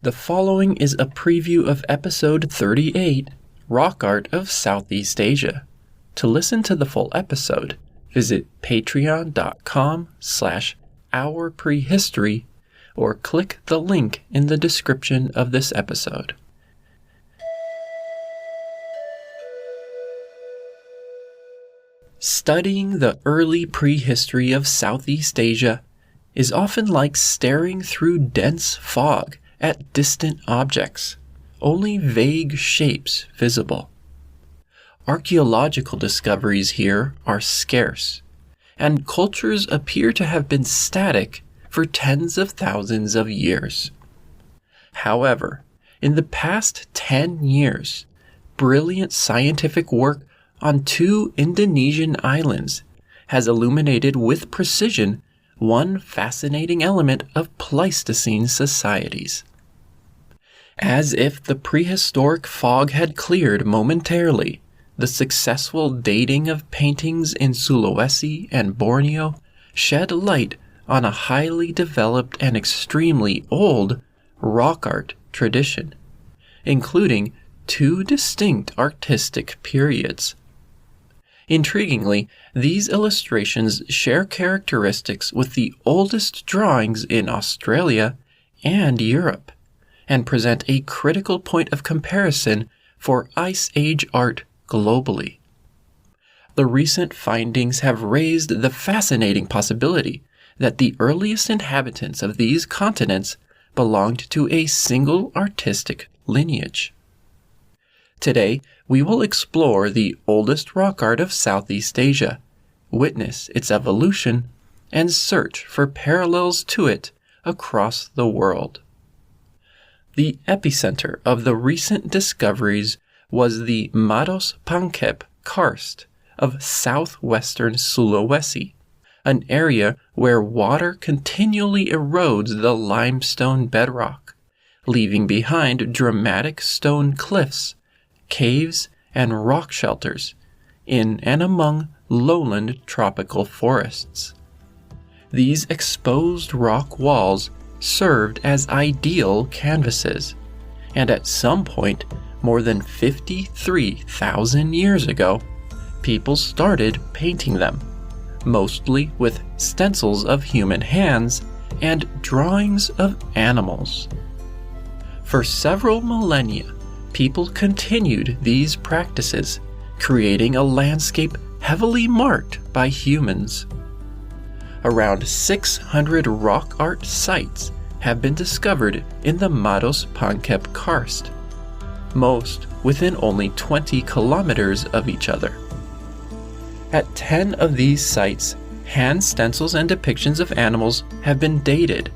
The following is a preview of episode 38, Rock Art of Southeast Asia. To listen to the full episode, visit patreon.com/ourprehistory or click the link in the description of this episode. Studying the early prehistory of Southeast Asia is often like staring through dense fog at distant objects, only vague shapes visible. Archaeological discoveries here are scarce, and cultures appear to have been static for tens of thousands of years. However, in the past 10 years, brilliant scientific work on 2 Indonesian islands has illuminated with precision one fascinating element of Pleistocene societies. As if the prehistoric fog had cleared momentarily, the successful dating of paintings in Sulawesi and Borneo shed light on a highly developed and extremely old rock art tradition, including 2 distinct artistic periods. Intriguingly, these illustrations share characteristics with the oldest drawings in Australia and Europe, and present a critical point of comparison for Ice Age art globally. The recent findings have raised the fascinating possibility that the earliest inhabitants of these continents belonged to a single artistic lineage. Today, we will explore the oldest rock art of Southeast Asia, witness its evolution, and search for parallels to it across the world. The epicenter of the recent discoveries was the Maros Pangkep karst of southwestern Sulawesi, an area where water continually erodes the limestone bedrock, leaving behind dramatic stone cliffs, caves, and rock shelters in and among lowland tropical forests. These exposed rock walls served as ideal canvases, and at some point, more than 53,000 years ago, people started painting them, mostly with stencils of human hands and drawings of animals. For several millennia, people continued these practices, creating a landscape heavily marked by humans. Around 600 rock art sites have been discovered in the Maros Pangkep karst, most within only 20 kilometers of each other. At 10 of these sites, hand stencils and depictions of animals have been dated,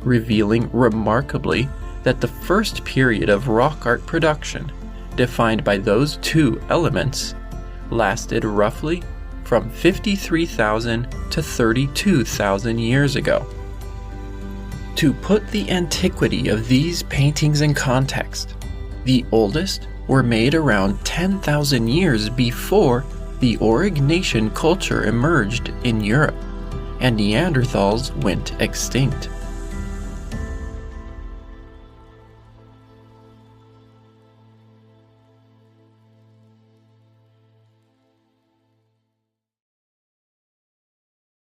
revealing remarkably that the first period of rock art production, defined by those 2 elements, lasted roughly from 53,000 to 32,000 years ago. To put the antiquity of these paintings in context, the oldest were made around 10,000 years before the Aurignacian culture emerged in Europe, and Neanderthals went extinct.